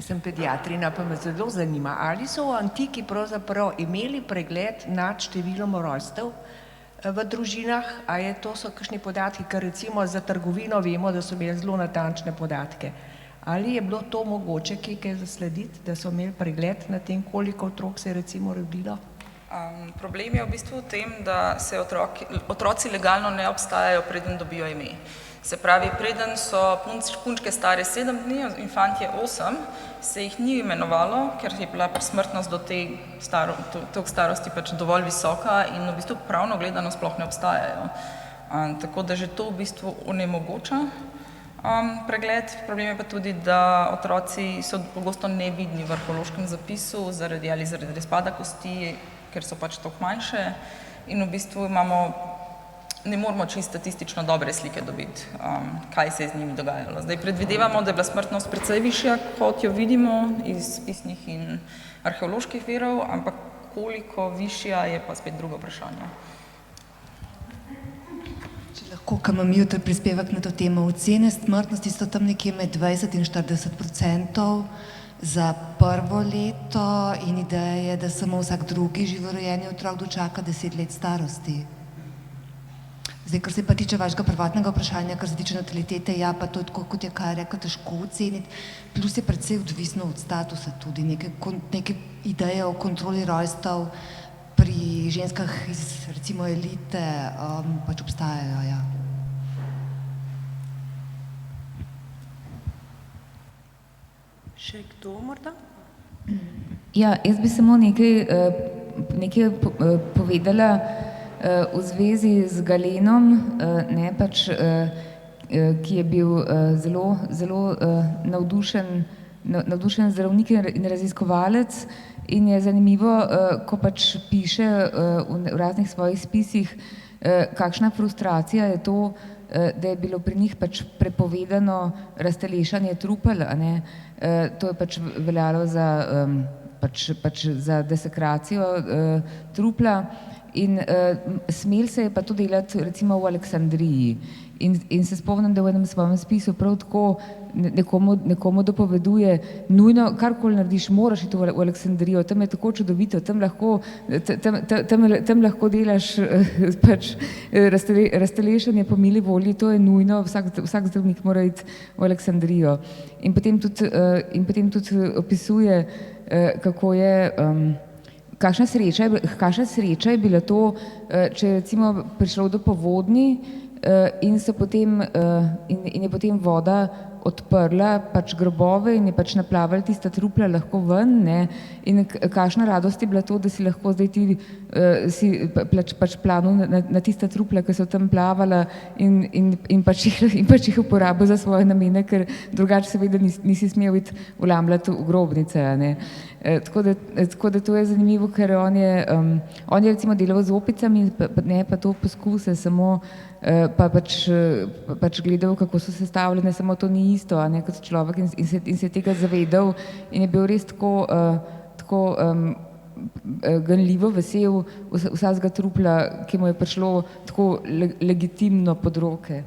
sem pediatrina, pa me zelo zanima, ali so v antiki pravzaprav imeli pregled nad številom rojstev v družinah, a so kakšni podatki, ker recimo za trgovino vemo, da so imeli zelo natančne podatke. Ali je bilo to mogoče kaj zaslediti, da so imeli pregled nad tem, koliko otrok se je recimo rodilo? Problem je v bistvu v tem, da se otroci legalno ne obstajajo, preden dobijo ime. Se pravi, preden so punčke stare 7 dni, infantje 8, se jih ni imenovalo, ker je bila smrtnost do te starosti pač dovolj visoka in v bistvu pravno gledano sploh ne obstajajo. Tako da že to v bistvu onemogoča pregled. Problem je pa tudi, da otroci so pogosto nevidni v arheološkem zapisu zaradi razpada kosti, ker so pač toliko manjše in v bistvu ne moramo čisto statistično dobre slike dobiti, kaj se je z njimi dogajalo. Zdaj predvidevamo, da je bila smrtnost precej višja, kot jo vidimo iz pisnih in arheoloških virov, ampak koliko višja je pa spet drugo vprašanje. Če lahko, kam imam jutri prispevek na to temo, ocene smrtnosti so tam nekje med 20 in 40% za prvo leto in ideja je, da samo vsak drugi živorojeni otrok dočaka 10 let starosti. Zdaj, kar se pa tiče vašega prvotnega vprašanja, kar se tiče natalitete, ja, pa to je tako, kot je Kaja rekla, težko oceniti, plus je predvsej odvisno od statusa tudi, neke ideje o kontroli rojstev pri ženskah iz recimo elite pač obstajajo, ja. Še kdo morda? Ja, jaz bi samo nekaj povedala v zvezi z Galenom, ki je bil zelo navdušen zdravnik in raziskovalec in je zanimivo, ko pač piše v raznih svojih spisih, kakšna frustracija je to, da je bilo pri njih pač prepovedano raztelešanje trupel, to je pač veljalo za desekracijo trupla. In smel se je pa to delati recimo v Aleksandriji in se spomnim, da v enem svojem spisu prav tako nekomu dopoveduje, nujno, karkoli narediš, moraš iti v Aleksandrijo, tam je tako čudovito, tam lahko delaš pač raztelešanje po mili volji, to je nujno, vsak zdravnik mora iti v Aleksandrijo. In potem tudi opisuje, kako je kakšna sreča je bila to, če je recimo prišlo do povodni in je potem voda odprla pač grobove in je pač naplavala tista trupla lahko ven, in kakšna radost je bila to, da si lahko zdaj ti pač planil na tista trupla, ki so tam plavala in pač jih uporabil za svoje namene, ker drugače seveda nisi smel iti vlamljati v grobnice, Tako da to je zanimivo, ker on je recimo delal z opicami, pa to poskuse samo, pa pač gledal, kako so sestavljene, samo to ni isto, kot človek in se tega zavedal in je bil res tako ganljivo vesel vsakega trupla, ki mu je prišlo tako legitimno pod roke.